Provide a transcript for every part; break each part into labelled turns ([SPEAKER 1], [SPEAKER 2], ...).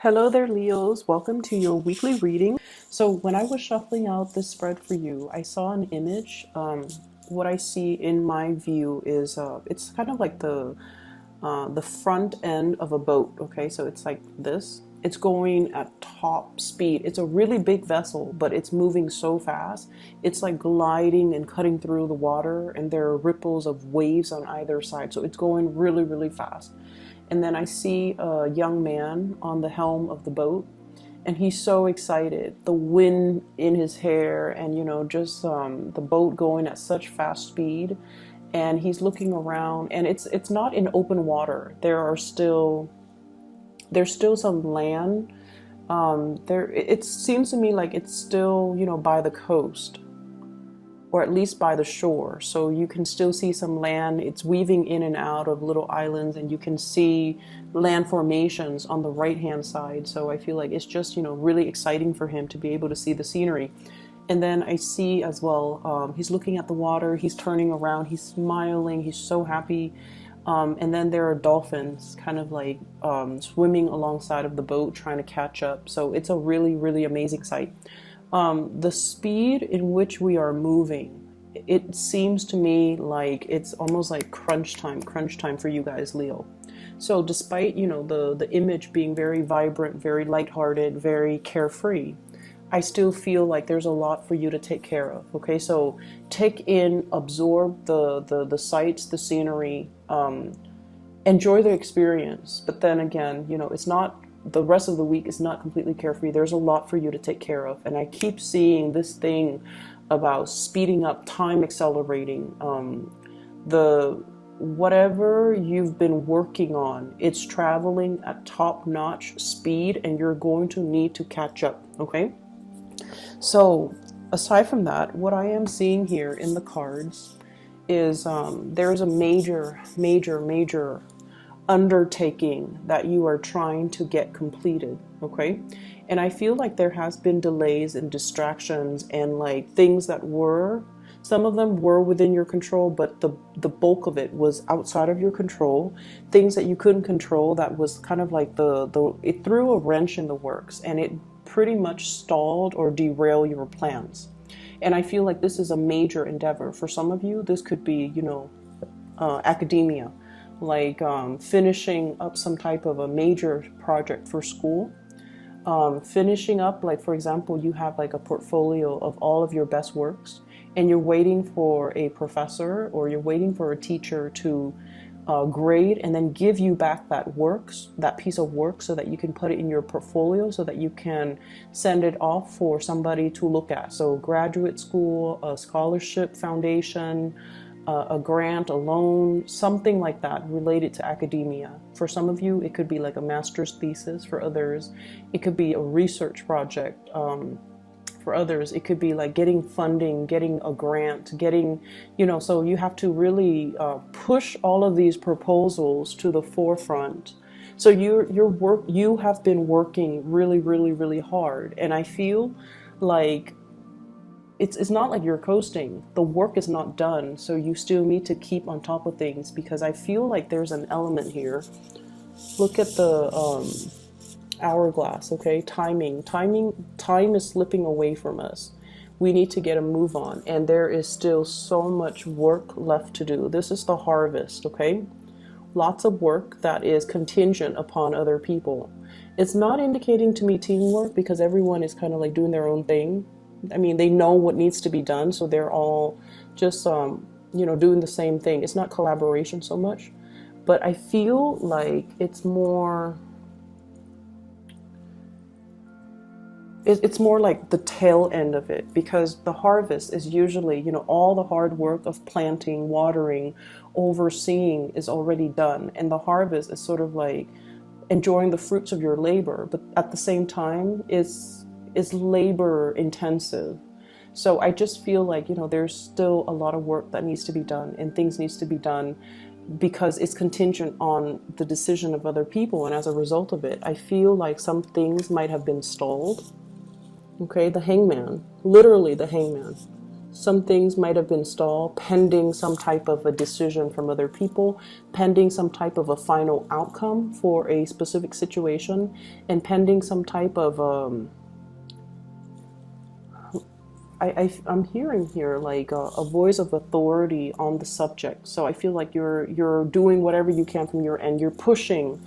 [SPEAKER 1] Hello there, Leos. Welcome to your weekly reading. So, when I was shuffling out this spread for you, I saw an image. What I see in my view is it's kind of like the front end of a boat. Okay, so it's like this. It's going at top speed. It's a really big vessel, but it's moving so fast. It's like gliding and cutting through the water, and there are ripples of waves on either side. So it's going really, really fast. And then I see a young man on the helm of the boat, and he's so excited. The wind in his hair, and just the boat going at such fast speed. And he's looking around, and it's not in open water. There's still some land. There it seems to me like it's still by the coast, or at least by the shore. So you can still see some land. It's weaving in and out of little islands, and you can see land formations on the right hand side. So I feel like it's just, really exciting for him to be able to see the scenery. And then I see as well, he's looking at the water, he's turning around, he's smiling, he's so happy. And then there are dolphins kind of like swimming alongside of the boat, trying to catch up. So it's a really, really amazing sight. The speed in which we are moving, it seems to me like it's almost like crunch time for you guys, Leo. So despite, the image being very vibrant, very lighthearted, very carefree, I still feel like there's a lot for you to take care of. Okay, so take in, absorb the sights, the scenery, enjoy the experience. But then again, it's not, the rest of the week is not completely carefree. There's a lot for you to take care of. And I keep seeing this thing about speeding up, time accelerating, the whatever you've been working on, it's traveling at top-notch speed, and you're going to need to catch up. Okay, so aside from that, what I am seeing here in the cards is there's a major undertaking that you are trying to get completed. Okay, and I feel like there has been delays and distractions, and like things that were, some of them were within your control, but the bulk of it was outside of your control. Things that you couldn't control, that was kind of like it threw a wrench in the works, and it pretty much stalled or derailed your plans. And I feel like this is a major endeavor. For some of you, this could be, academia, like finishing up some type of a major project for school. Finishing up, like for example, you have like a portfolio of all of your best works, and you're waiting for a professor or you're waiting for a teacher to grade and then give you back that piece of work, so that you can put it in your portfolio, so that you can send it off for somebody to look at. So graduate school, a scholarship foundation, a grant, a loan, something like that related to academia. For some of you, it could be like a master's thesis. For others, it could be a research project. For others, it could be like getting funding, getting a grant, getting, so you have to really push all of these proposals to the forefront. So you have been working really, really, really hard. And I feel like it's not like you're coasting. The work is not done, so you still need to keep on top of things, because I feel like there's an element here. Look at the hourglass. Okay, time is slipping away from us. We need to get a move on, and there is still so much work left to do. This is the harvest. Okay, lots of work that is contingent upon other people. It's not indicating to me teamwork, because everyone is kind of like doing their own thing. I mean, they know what needs to be done, so they're all just doing the same thing. It's not collaboration so much, but I feel like it's more like the tail end of it, because the harvest is usually, all the hard work of planting, watering, overseeing is already done, and the harvest is sort of like enjoying the fruits of your labor, but at the same time is labor intensive. So I just feel like, there's still a lot of work that needs to be done, and things needs to be done, because it's contingent on the decision of other people. And as a result of it, I feel like some things might have been stalled. Okay, the hangman, literally the hangman. Some things might have been stalled pending some type of a decision from other people, pending some type of a final outcome for a specific situation, and pending some type of I'm hearing here like a voice of authority on the subject. So I feel like you're doing whatever you can from your end. You're pushing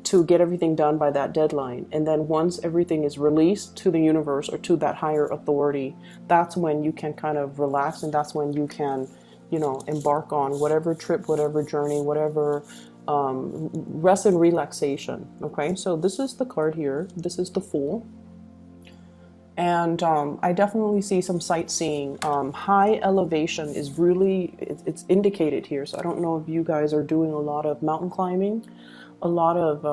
[SPEAKER 1] to get everything done by that deadline. And then once everything is released to the universe or to that higher authority, that's when you can kind of relax, and that's when you can, you know, embark on whatever trip, whatever journey, whatever rest and relaxation. Okay, so this is the card here. This is the Fool. And I definitely see some sightseeing. High elevation is really, it's indicated here. So I don't know if you guys are doing a lot of mountain climbing, a lot of,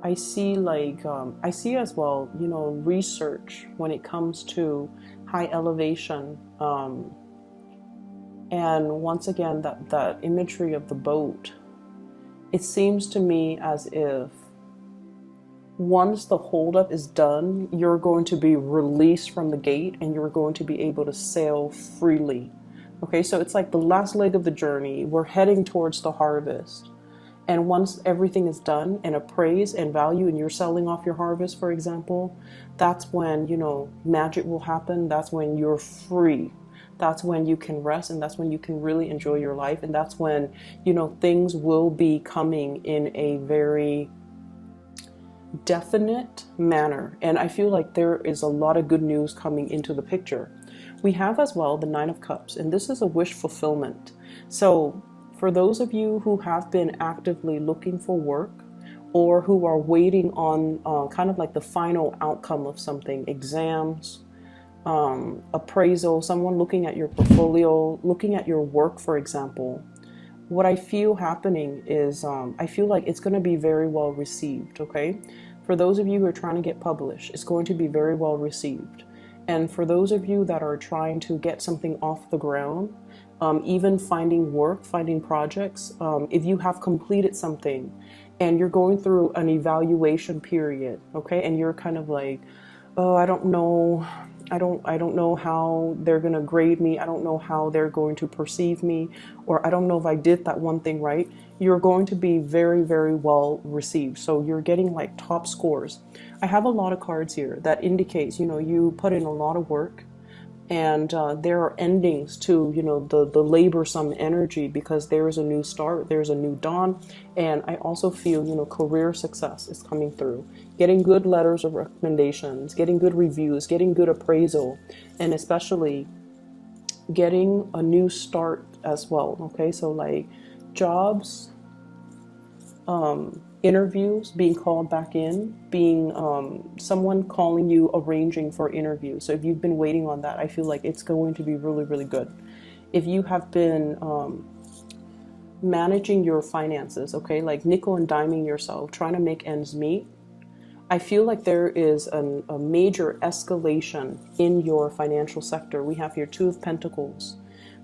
[SPEAKER 1] I see like, I see as well, you know, research when it comes to high elevation. And once again, that imagery of the boat, it seems to me as if once the holdup is done, you're going to be released from the gate and you're going to be able to sail freely. Okay, so it's like the last leg of the journey. We're heading towards the harvest. And once everything is done and appraised and value, and you're selling off your harvest, for example, that's when, you know, magic will happen. That's when you're free. That's when you can rest, and that's when you can really enjoy your life. And that's when, you know, things will be coming in a very definite manner. And I feel like there is a lot of good news coming into the picture. We have as well the Nine of Cups, and this is a wish fulfillment. So for those of you who have been actively looking for work, or who are waiting on kind of like the final outcome of something, exams, appraisal, someone looking at your portfolio, looking at your work, for example, what I feel happening is I feel like it's going to be very well received, okay? For those of you who are trying to get published, it's going to be very well received. And for those of you that are trying to get something off the ground, even finding work, finding projects, if you have completed something and you're going through an evaluation period, okay, and you're kind of like, oh, I don't know how they're going to grade me. I don't know how they're going to perceive me, or I don't know if I did that one thing right. You're going to be very, very well received. So you're getting like top scores. I have a lot of cards here that indicates, you know, you put in a lot of work, and there are endings to, you know, the laborsome energy, because there is a new start, there's a new dawn. And I also feel, you know, career success is coming through, getting good letters of recommendations, getting good reviews, getting good appraisal, and especially getting a new start as well. Okay, so like jobs, interviews, being called back in, being someone calling you, arranging for interviews. So if you've been waiting on that, I feel like it's going to be really, really good. If you have been managing your finances, okay, like nickel and diming yourself, trying to make ends meet, I feel like there is a major escalation in your financial sector. We have here Two of Pentacles,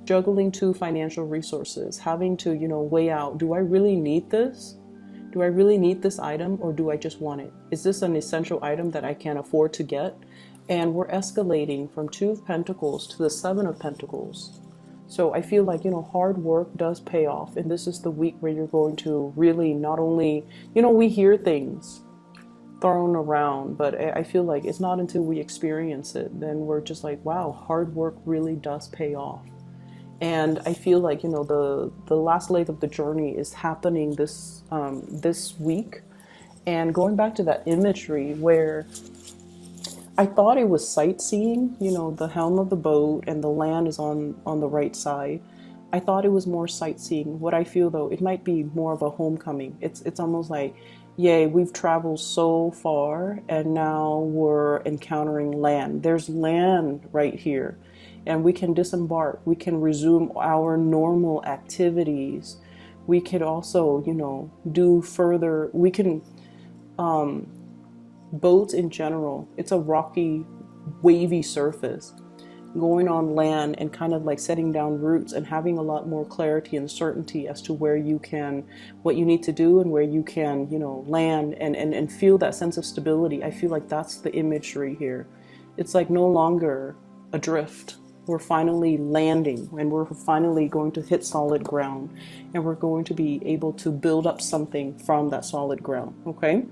[SPEAKER 1] juggling two financial resources, having to, you know, weigh out, do I really need this? Do I really need this item, or do I just want it? Is this an essential item that I can't afford to get? And we're escalating from Two of Pentacles to the Seven of Pentacles. So I feel like, you know, hard work does pay off. And this is the week where you're going to really not only, you know, we hear things thrown around, but I feel like it's not until we experience it, then we're just like, wow, hard work really does pay off. And I feel like, you know, the last leg of the journey is happening this week. And going back to that imagery where I thought it was sightseeing, you know, the helm of the boat and the land is on the right side. I thought it was more sightseeing. What I feel though, it might be more of a homecoming. It's almost like, yay, we've traveled so far and now we're encountering land. There's land right here. And we can disembark, we can resume our normal activities. We could also, you know, do further, we can, boats in general, it's a rocky, wavy surface. Going on land and kind of like setting down roots and having a lot more clarity and certainty as to where you can, what you need to do and where you can, you know, land and feel that sense of stability. I feel like that's the imagery here. It's like no longer adrift. We're finally landing, and we're finally going to hit solid ground, and we're going to be able to build up something from that solid ground. Okay.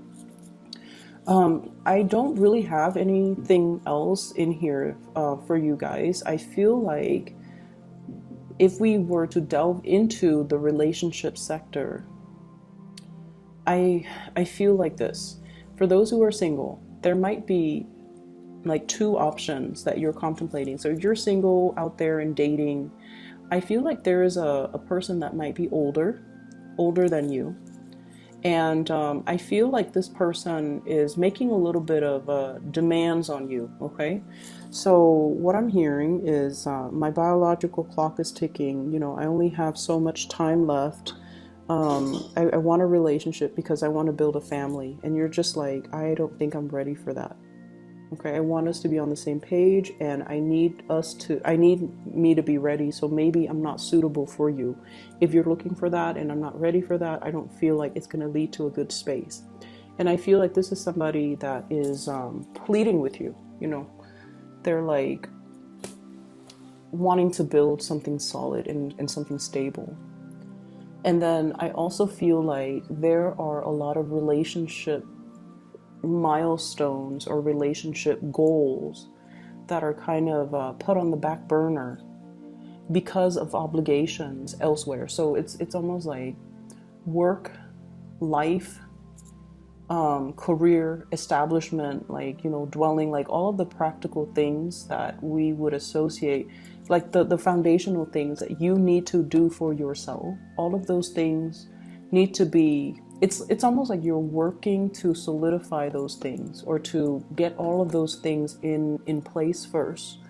[SPEAKER 1] I don't really have anything else in here for you guys. I feel like if we were to delve into the relationship sector, I feel like this. For those who are single, there might be like two options that you're contemplating. So if you're single out there and dating, I feel like there is a person that might be older than you. And I feel like this person is making a little bit of demands on you, okay? So what I'm hearing is my biological clock is ticking. You know, I only have so much time left. I want a relationship because I want to build a family. And you're just like, I don't think I'm ready for that. Okay, I want us to be on the same page, and I need me to be ready. So maybe I'm not suitable for you. If you're looking for that and I'm not ready for that, I don't feel like it's going to lead to a good space. And I feel like this is somebody that is pleading with you. You know, they're like wanting to build something solid and something stable. And then I also feel like there are a lot of relationship milestones or relationship goals that are kind of put on the back burner because of obligations elsewhere. So it's almost like work, life, career, establishment, like, you know, dwelling, like all of the practical things that we would associate, like the foundational things that you need to do for yourself. All of those things need to be, it's almost like you're working to solidify those things, or to get all of those things in place first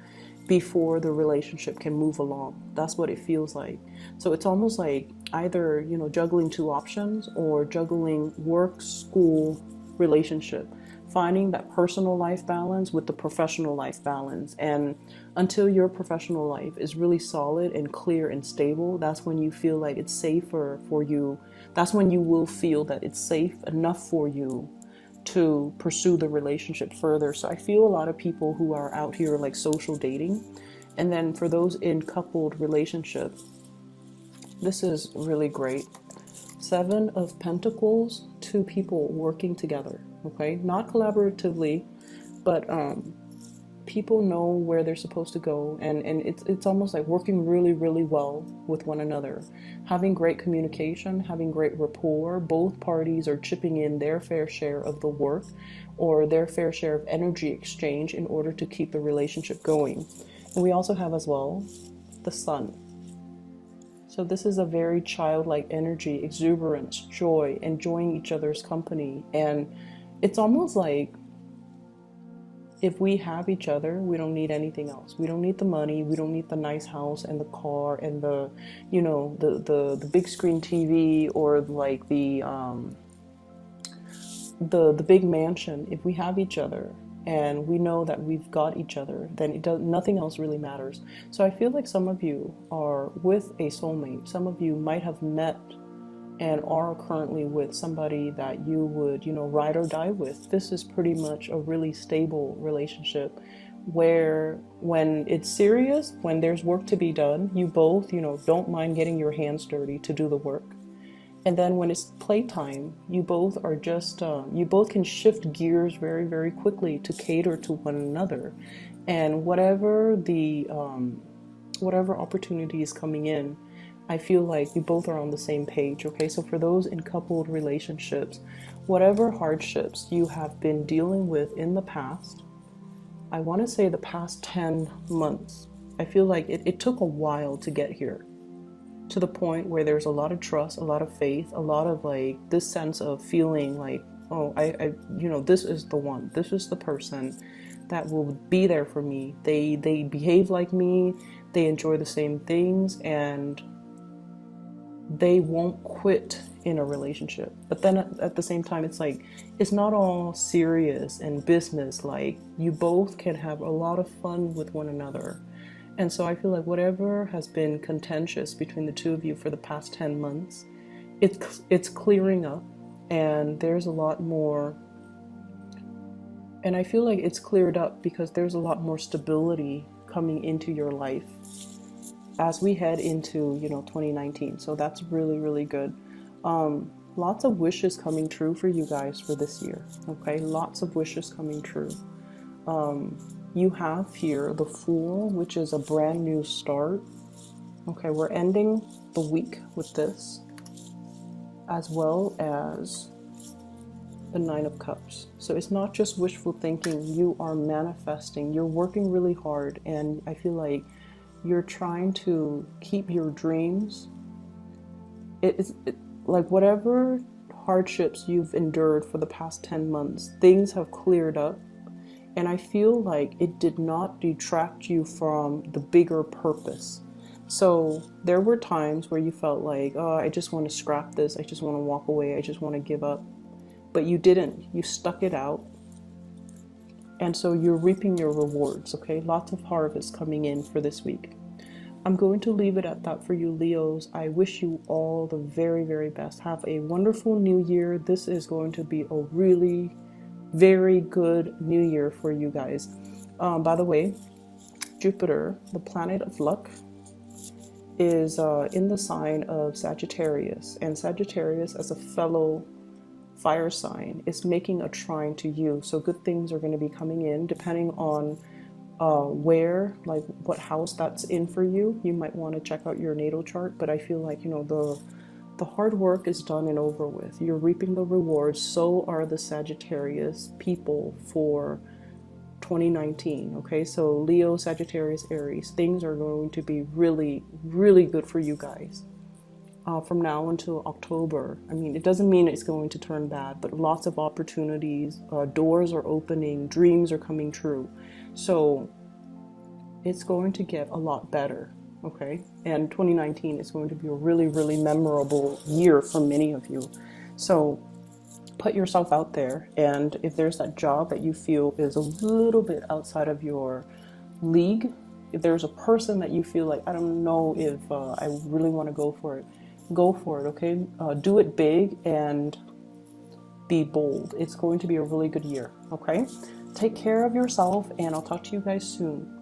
[SPEAKER 1] before the relationship can move along. That's what it feels like. So it's almost like either, you know, juggling two options, or juggling work, school, relationship, finding that personal life balance with the professional life balance. And until your professional life is really solid and clear and stable, that's when you feel like it's safer for you. That's when you will feel that it's safe enough for you to pursue the relationship further. So I feel a lot of people who are out here like social dating, and then for those in coupled relationships, this is really great. Seven of Pentacles, two people working together, okay? Not collaboratively, but people know where they're supposed to go, and it's almost like working really, really well with one another, having great communication, having great rapport. Both parties are chipping in their fair share of the work, or their fair share of energy exchange, in order to keep the relationship going. And we also have as well the Sun. So this is a very childlike energy, exuberance, joy, enjoying each other's company. And it's almost like if we have each other, we don't need anything else. We don't need the money. We don't need the nice house and the car and the, you know, the big screen TV, or like the big mansion. If we have each other and we know that we've got each other, then nothing else really matters. So I feel like some of you are with a soulmate. Some of you might have met and are currently with somebody that you would, you know, ride or die with. This is pretty much a really stable relationship, where when it's serious, when there's work to be done, you both, you know, don't mind getting your hands dirty to do the work. And then when it's playtime, you both are just, you both can shift gears very, very quickly to cater to one another. And whatever opportunity is coming in, I feel like you both are on the same page, okay? So for those in coupled relationships, whatever hardships you have been dealing with in the past, I want to say the past 10 months, I feel like it took a while to get here, to the point where there's a lot of trust, a lot of faith, a lot of like this sense of feeling like, oh, I you know, this is the one, this is the person that will be there for me. They behave like me, they enjoy the same things, and they won't quit in a relationship. But then at the same time, it's like, it's not all serious and business. Like, you both can have a lot of fun with one another. And so I feel like whatever has been contentious between the two of you for the past 10 months, it's clearing up, and there's a lot more. And I feel like it's cleared up because there's a lot more stability coming into your life as we head into, you know, 2019. So that's really, really good. Lots of wishes coming true for you guys for this year. Okay, lots of wishes coming true. You have here the Fool, which is a brand new start. Okay, we're ending the week with this, as well as the Nine of Cups. So it's not just wishful thinking, you are manifesting, you're working really hard, and I feel like you're trying to keep your dreams. Like whatever hardships you've endured for the past 10 months, things have cleared up, and I feel like it did not detract you from the bigger purpose. So there were times where you felt like, oh, I just want to scrap this, I just want to walk away, I just want to give up. But you didn't. You stuck it out. And so you're reaping your rewards, okay? Lots of harvest coming in for this week. I'm going to leave it at that for you, Leos. I wish you all the very, very best. Have a wonderful new year. This is going to be a really very good new year for you guys. By the way, Jupiter, the planet of luck, is in the sign of Sagittarius. And Sagittarius, as a fellow fire sign, is making a trine to you. So good things are going to be coming in depending on where, like what house that's in for you. You might want to check out your natal chart, but I feel like, you know, the hard work is done and over with. You're reaping the rewards. So are the Sagittarius people for 2019. Okay, so Leo, Sagittarius, Aries, things are going to be really, really good for you guys. From now until October. I mean, it doesn't mean it's going to turn bad, but lots of opportunities, doors are opening, dreams are coming true. So it's going to get a lot better, okay? And 2019 is going to be a really, really memorable year for many of you. So put yourself out there, and if there's that job that you feel is a little bit outside of your league, if there's a person that you feel like, I don't know if I really want to go for it, okay? Do it big and be bold. It's going to be a really good year, okay? Take care of yourself, and I'll talk to you guys soon.